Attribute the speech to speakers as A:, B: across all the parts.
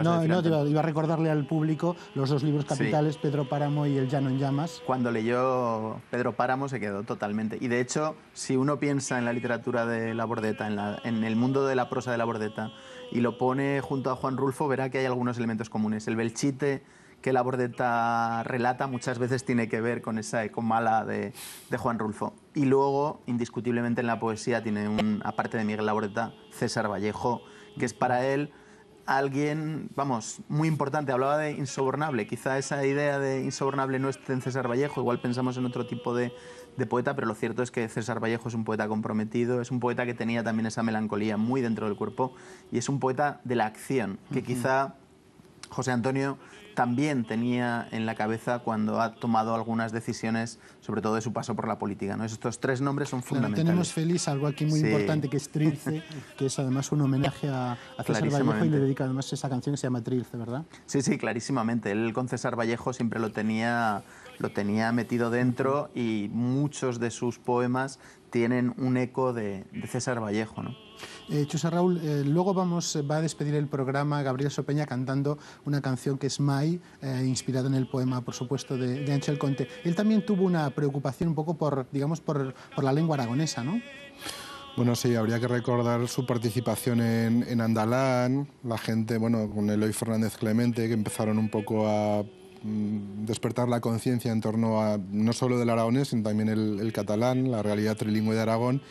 A: No, iba a recordarle al público los dos libros capitales, sí. Pedro Páramo y El Llano en Llamas.
B: Cuando leyó Pedro Páramo se quedó totalmente. Y de hecho, si uno piensa en la literatura de Labordeta, en el mundo de la prosa de Labordeta, y lo pone junto a Juan Rulfo, verá que hay algunos elementos comunes. El Belchite que Labordeta relata muchas veces tiene que ver con esa eco mala de Juan Rulfo. Y luego, indiscutiblemente, en la poesía tiene, aparte de Miguel Labordeta, César Vallejo, que es para él alguien, vamos, muy importante. Hablaba de insobornable. Quizá esa idea de insobornable no esté en César Vallejo. Igual pensamos en otro tipo de poeta, pero lo cierto es que César Vallejo es un poeta comprometido, es un poeta que tenía también esa melancolía muy dentro del cuerpo y es un poeta de la acción, que quizá José Antonio también tenía en la cabeza cuando ha tomado algunas decisiones, sobre todo de su paso por la política, ¿no? Estos tres nombres son fundamentales.
A: Tenemos, Félix, algo aquí muy importante, que es Trilce, que es además un homenaje a César Vallejo, y le dedica además esa canción que se llama Trilce, ¿verdad?
B: Sí, sí, clarísimamente. Él con César Vallejo siempre lo tenía metido dentro y muchos de sus poemas tienen un eco de César Vallejo, ¿no?
A: José Raúl, luego va a despedir el programa Gabriel Sopeña cantando una canción que es Mai, inspirada en el poema, por supuesto, de Ángel Conte. Él también tuvo una preocupación un poco por la lengua aragonesa, ¿no?
C: Bueno, sí, habría que recordar su participación en Andalán, la gente, bueno, con Eloy Fernández Clemente, que empezaron un poco a despertar la conciencia en torno a no solo del aragonés, sino también el catalán, la realidad trilingüe de Aragón.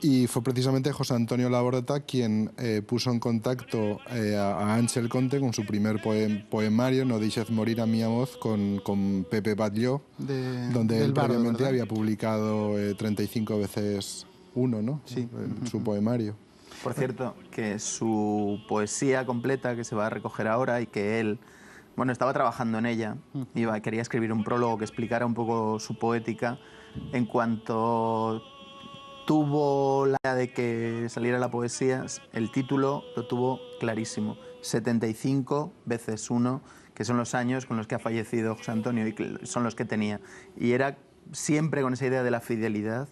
C: Y fue precisamente José Antonio Labordeta quien puso en contacto a Ángel Conte con su primer poemario, No deixes morir a mi voz, con Pepe Batlló, donde él previamente había publicado 35 veces uno, ¿no? Sí. Su poemario.
B: Por cierto, que su poesía completa, que se va a recoger ahora y que él, bueno, estaba trabajando en ella, quería escribir un prólogo que explicara un poco su poética. En cuanto tuvo la idea de que saliera la poesía, el título lo tuvo clarísimo, 75 veces 1, que son los años con los que ha fallecido José Antonio y que son los que tenía. Y era siempre con esa idea de la fidelidad,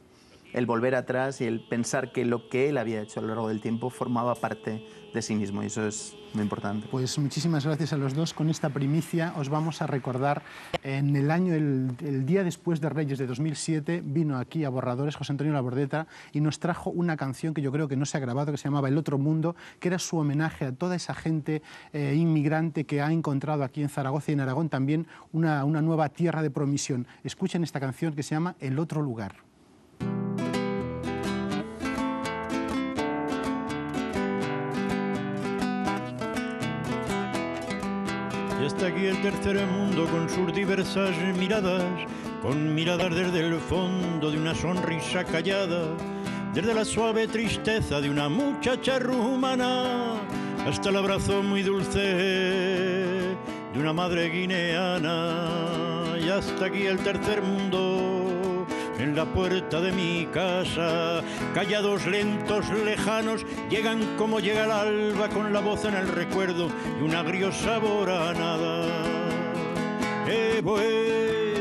B: el volver atrás y el pensar que lo que él había hecho a lo largo del tiempo formaba parte de sí mismo, y eso es muy importante.
A: Pues muchísimas gracias a los dos. Con esta primicia os vamos a recordar en el año, el día después de Reyes de 2007, vino aquí a Borradores José Antonio Labordeta y nos trajo una canción que yo creo que no se ha grabado, que se llamaba El Otro Mundo, que era su homenaje a toda esa gente inmigrante que ha encontrado aquí en Zaragoza y en Aragón también una nueva tierra de promisión. Escuchen esta canción que se llama El Otro Lugar.
D: Y hasta aquí el tercer mundo con sus diversas miradas, con miradas desde el fondo de una sonrisa callada, desde la suave tristeza de una muchacha rumana, hasta el abrazo muy dulce de una madre guineana. Y hasta aquí el tercer mundo, en la puerta de mi casa, callados, lentos, lejanos, llegan como llega el alba, con la voz en el recuerdo y un agrio sabor a nada. Evoe,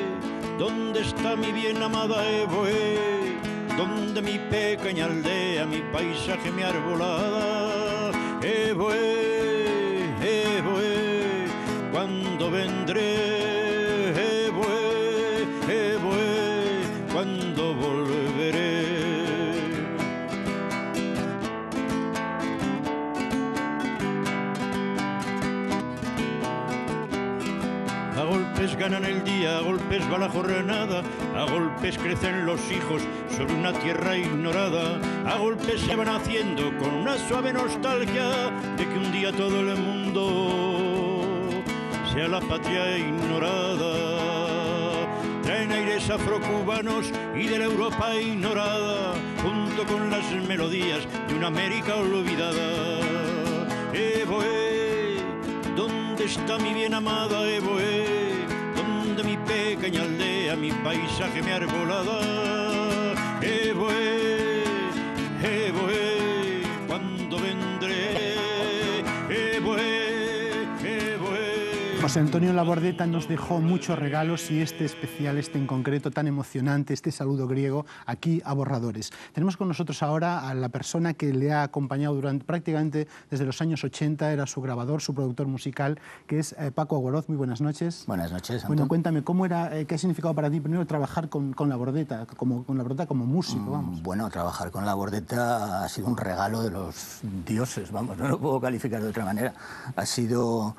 D: ¿dónde está mi bien amada Evoe? ¿Dónde mi pequeña aldea, mi paisaje, mi arbolada? Evoe, Evoe, ¿cuándo vendré? Cuando volveré. A golpes ganan el día, a golpes va la jornada, a golpes crecen los hijos sobre una tierra ignorada, a golpes se van haciendo con una suave nostalgia de que un día todo el mundo sea la patria ignorada. Traen aires afrocubanos y de la Europa ignorada, junto con las melodías de una América olvidada. Evoe, ¿dónde está mi bien amada Evoe? ¿Dónde mi pequeña aldea, mi paisaje, mi arbolada? Evoe, Evoe, ¿cuándo vendré? Evoe, Evoe,
A: José Antonio Labordeta nos dejó muchos regalos y este especial, este en concreto tan emocionante, este saludo griego, aquí a Borradores. Tenemos con nosotros ahora a la persona que le ha acompañado durante prácticamente desde los años 80, era su grabador, su productor musical, que es Paco Aguaroz. Muy buenas noches.
E: Buenas noches, Antón.
A: Bueno, cuéntame, ¿cómo era, qué ha significado para ti primero trabajar con Labordeta, como músico, vamos?
E: Bueno, trabajar con Labordeta ha sido un regalo de los dioses, vamos, no lo puedo calificar de otra manera. Ha sido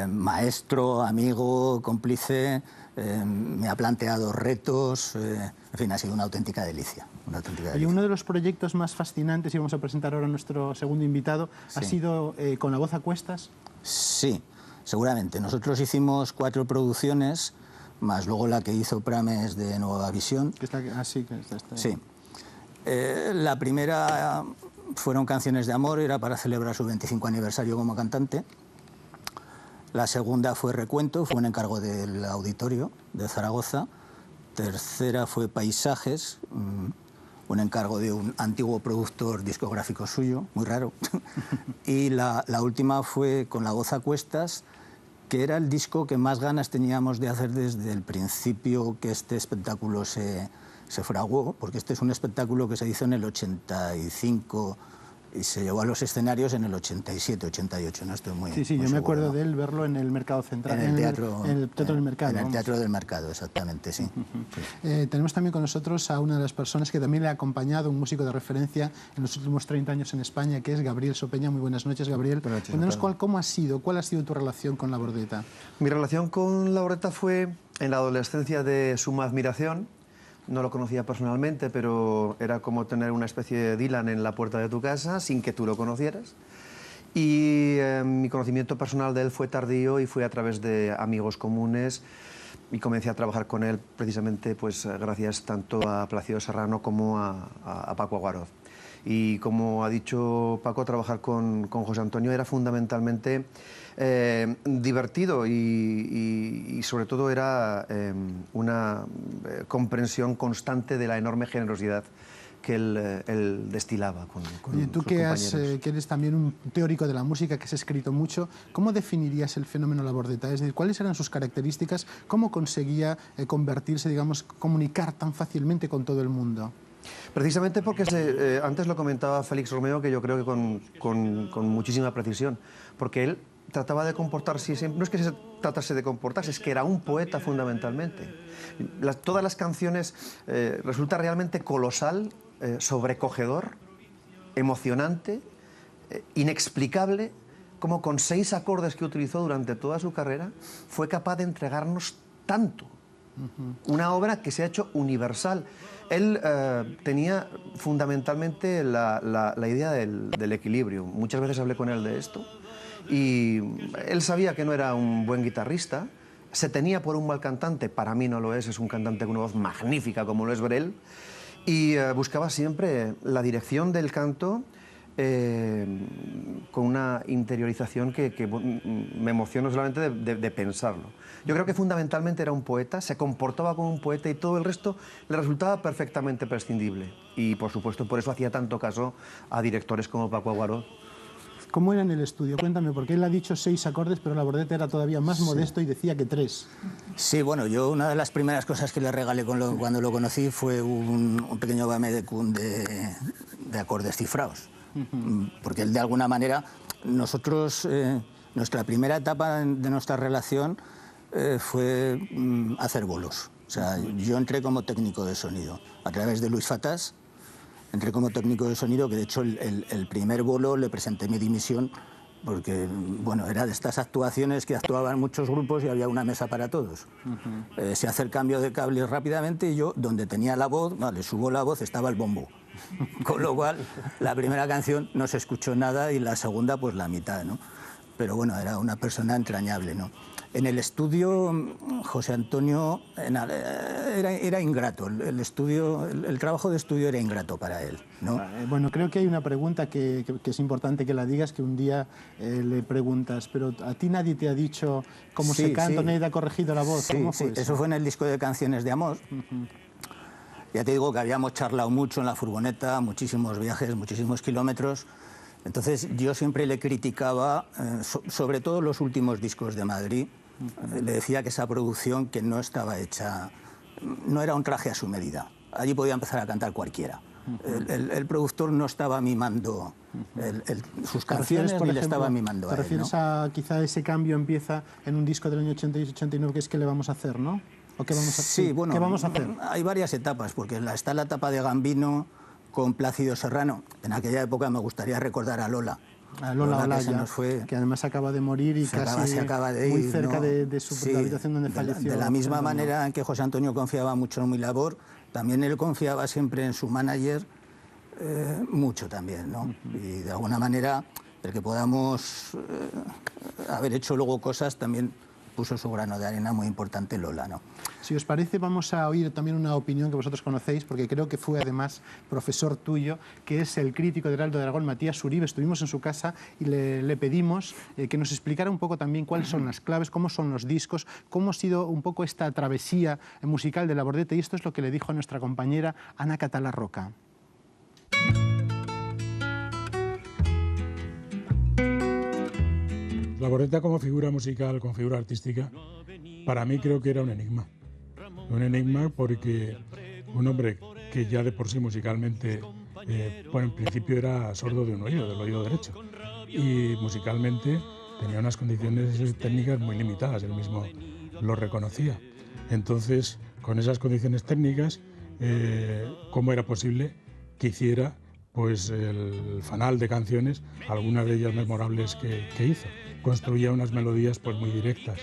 E: maestro, amigo, cómplice, me ha planteado retos, en fin, ha sido una auténtica delicia.
A: Y uno de los proyectos más fascinantes, y vamos a presentar ahora a nuestro segundo invitado,
E: sí,
A: ha sido Con la voz a cuestas.
E: Sí, seguramente. Nosotros hicimos 4 producciones, más luego la que hizo Prames de Nueva Visión.
A: Que está, sí, que está.
E: Sí. La primera fueron Canciones de Amor, era para celebrar su 25 aniversario como cantante. La segunda fue Recuento, fue un encargo del Auditorio de Zaragoza. Tercera fue Paisajes, un encargo de un antiguo productor discográfico suyo, muy raro. Y la última fue Con la voz a cuestas, que era el disco que más ganas teníamos de hacer desde el principio que este espectáculo se fraguó, porque este es un espectáculo que se hizo en el 85 y se llevó a los escenarios en el 87, 88, no estoy muy
A: Sí,
E: muy
A: yo me acuerdo
E: seguro, ¿no?
A: de él verlo en el Mercado Central.
E: En el Teatro
A: del Mercado.
E: En el
A: vamos.
E: Teatro del Mercado, exactamente, sí. Sí.
A: Tenemos también con nosotros a una de las personas que también le ha acompañado, un músico de referencia en los últimos 30 años en España, que es Gabriel Sopeña. Muy buenas noches, Gabriel.
F: Buenas noches,
A: Cuéntanos
F: Ricardo.
A: cuál ha sido tu relación con Labordeta.
F: Mi relación con Labordeta fue en la adolescencia de suma admiración. No lo conocía personalmente, pero era como tener una especie de Dylan en la puerta de tu casa sin que tú lo conocieras. Y mi conocimiento personal de él fue tardío y fue a través de amigos comunes y comencé a trabajar con él precisamente pues, gracias tanto a Plácido Serrano como a Paco Aguaroz. Y como ha dicho Paco, trabajar con José Antonio era fundamentalmente divertido y sobre todo era una comprensión constante de la enorme generosidad que él destilaba con
A: Oye, tú
F: sus
A: que
F: compañeros.
A: eres también un teórico de la música, que has escrito mucho, ¿cómo definirías el fenómeno Labordeta? Es decir, ¿cuáles eran sus características? ¿Cómo conseguía convertirse, digamos, comunicar tan fácilmente con todo el mundo?
F: Precisamente porque antes lo comentaba Félix Romeo, que yo creo que con muchísima precisión, porque él trataba de comportarse siempre, no es que se tratase de comportarse, es que era un poeta fundamentalmente. Todas las canciones resulta realmente colosal, sobrecogedor, emocionante, inexplicable, como con 6 acordes que utilizó durante toda su carrera fue capaz de entregarnos tanto. Una obra que se ha hecho universal. Él tenía fundamentalmente la idea del equilibrio. Muchas veces hablé con él de esto y él sabía que no era un buen guitarrista, se tenía por un mal cantante, para mí no lo es un cantante con una voz magnífica como lo es Brel, y buscaba siempre la dirección del canto con una interiorización que me emociona solamente de pensarlo. Yo creo que fundamentalmente era un poeta, se comportaba como un poeta y todo el resto le resultaba perfectamente prescindible. Y por supuesto por eso hacía tanto caso a directores como Paco Aguaroz.
A: ¿Cómo era en el estudio? Cuéntame, porque él ha dicho 6 acordes, pero Labordeta era todavía más modesto y decía que 3.
E: Sí, bueno, yo una de las primeras cosas que le regalé cuando lo conocí fue un pequeño Bamedecum de acordes cifrados. Porque él, de alguna manera, nosotros, nuestra primera etapa de nuestra relación fue hacer bolos. O sea, yo entré como técnico de sonido a través de Luis Fatás. Entré como técnico de sonido, que de hecho el primer bolo le presenté mi dimisión porque, bueno, era de estas actuaciones que actuaban muchos grupos y había una mesa para todos. Se hace el cambio de cables rápidamente y yo, donde tenía la voz, vale, subo la voz, estaba el bombo. Con lo cual, la primera canción no se escuchó nada y la segunda, pues la mitad, ¿no? Pero bueno, era una persona entrañable, ¿no? En el estudio, José Antonio era ingrato. El trabajo de estudio era ingrato para él, ¿no?
A: Bueno, creo que hay una pregunta que es importante que la digas, que un día le preguntas, pero a ti nadie te ha dicho cómo se canta, nadie te ha corregido la voz.
E: Sí,
A: ¿Cómo fue eso?
E: Eso fue en el disco de Canciones de Amor. Ya te digo que habíamos charlado mucho en la furgoneta, muchísimos viajes, muchísimos kilómetros. Entonces yo siempre le criticaba, sobre todo los últimos discos de Madrid, Le decía que esa producción que no estaba hecha, no era un traje a su medida. Allí podía empezar a cantar cualquiera. El productor no estaba mimando sus canciones, ni le estaba mimando a él.
A: ¿Te refieres a quizá ese cambio empieza en un disco del año 88-89, que es ¿qué le vamos a hacer, no? ¿O qué vamos a,
E: sí, bueno,
A: ¿qué vamos a hacer?
E: Hay varias etapas, porque está la etapa de Gambino con Plácido Serrano. En aquella época me gustaría recordar a Lola.
A: A Lola Olaya,
E: fue,
A: que además acaba de morir y casi
E: acaba de ir,
A: muy cerca
E: ¿no?
A: de su habitación donde falleció.
E: De la misma manera en que José Antonio confiaba mucho en mi labor, también él confiaba siempre en su manager, mucho también, ¿no? Y de alguna manera, el que podamos haber hecho luego cosas también puso su grano de arena muy importante Lola, ¿no?
A: Si os parece, vamos a oír también una opinión que vosotros conocéis, porque creo que fue además profesor tuyo, que es el crítico de Heraldo de Aragón, Matías Uribe. Estuvimos en su casa y le pedimos que nos explicara un poco también cuáles son las claves, cómo son los discos, cómo ha sido un poco esta travesía musical de Labordeta, y esto es lo que le dijo a nuestra compañera Ana Catalá Roca.
G: Labordeta como figura musical, como figura artística, para mí creo que era un enigma. Un enigma porque un hombre que ya de por sí musicalmente, en principio era sordo de un oído, del oído derecho, y musicalmente tenía unas condiciones técnicas muy limitadas, él mismo lo reconocía. Entonces, con esas condiciones técnicas, ¿cómo era posible que hiciera pues el fanal de canciones, algunas de ellas memorables que hizo? Construía unas melodías pues muy directas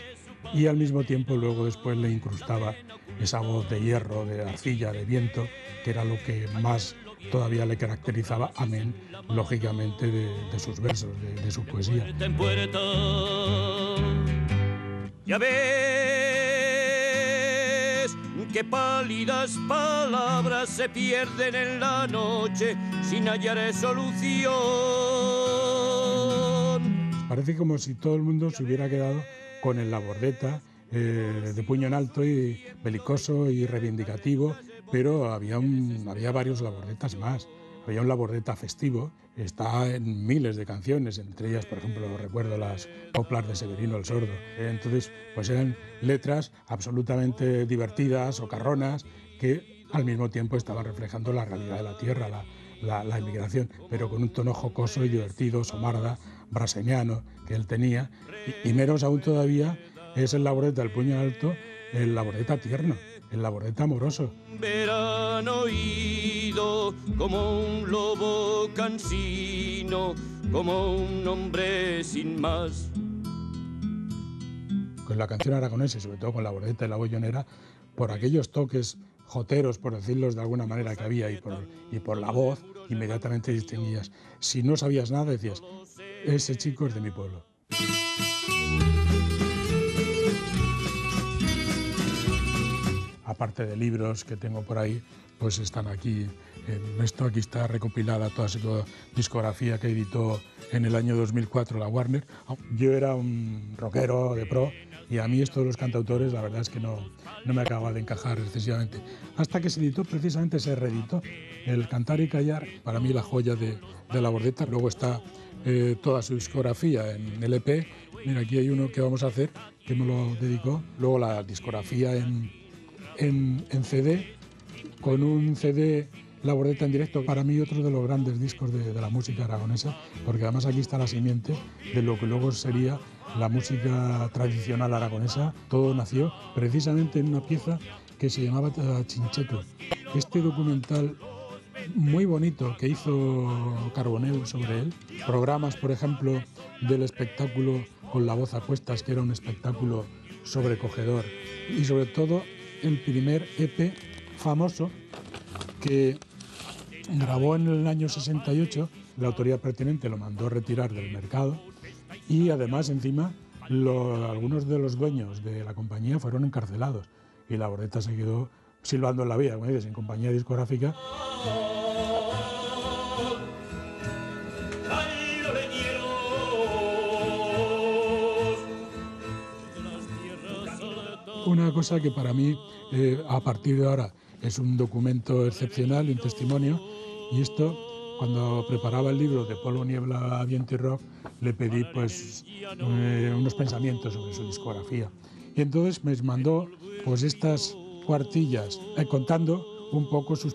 G: y al mismo tiempo luego después le incrustaba esa voz de hierro, de arcilla, de viento, que era lo que más todavía le caracterizaba, amén, lógicamente, de sus versos, de su poesía.
D: Ya ves que pálidas palabras se pierden en la noche sin hallar solución.
G: Parece como si todo el mundo se hubiera quedado con el Labordeta de puño en alto y belicoso y reivindicativo, pero había varios Labordetas más. Había un Labordeta festivo, está en miles de canciones, entre ellas, por ejemplo, recuerdo las coplas de Severino el Sordo. Entonces, pues eran letras absolutamente divertidas, socarronas, que al mismo tiempo estaban reflejando la realidad de la tierra, la inmigración, pero con un tono jocoso y divertido, somarda, braseniano, que él tenía, y menos aún todavía es el Labordeta del puño en alto, el Labordeta tierno, el Labordeta amoroso.
D: Verano ido como un lobo cansino, como un hombre sin más.
G: Con la canción aragonesa y sobre todo con Labordeta y la Bollonera, por aquellos toques joteros, por decirlos de alguna manera, que había y por la voz, inmediatamente distinguías. Si no sabías nada, decías, ese chico es de mi pueblo. Aparte de libros que tengo por ahí, pues están aquí. Aquí está recopilada toda su discografía que editó en el año 2004 la Warner. Yo era un rockero de pro y a mí esto de los cantautores la verdad es que no me acababa de encajar excesivamente. Hasta que se editó, precisamente se reeditó el Cantar y Callar, para mí la joya de Labordeta. Luego está toda su discografía en LP. Mira, aquí hay uno que vamos a hacer, que me lo dedicó. Luego la discografía en CD, con un CD Labordeta en directo, para mí otro de los grandes discos de la música aragonesa, porque además aquí está la simiente de lo que luego sería la música tradicional aragonesa. Todo nació precisamente en una pieza que se llamaba Chincheto. Este documental muy bonito que hizo Carbonell sobre él, programas, por ejemplo, del espectáculo Con la voz a cuestas, que era un espectáculo sobrecogedor, y sobre todo el primer EP famoso que grabó en el año 68, la autoridad pertinente lo mandó retirar del mercado y además encima algunos de los dueños de la compañía fueron encarcelados y Labordeta se quedó silbando en la vida, como dices, sin compañía discográfica. Una cosa que para mí, a partir de ahora, es un documento excepcional, un testimonio, y esto cuando preparaba el libro de Polvo, Niebla, Viento y Rock, le pedí pues unos pensamientos sobre su discografía. Y entonces me mandó pues estas cuartillas contando un poco sus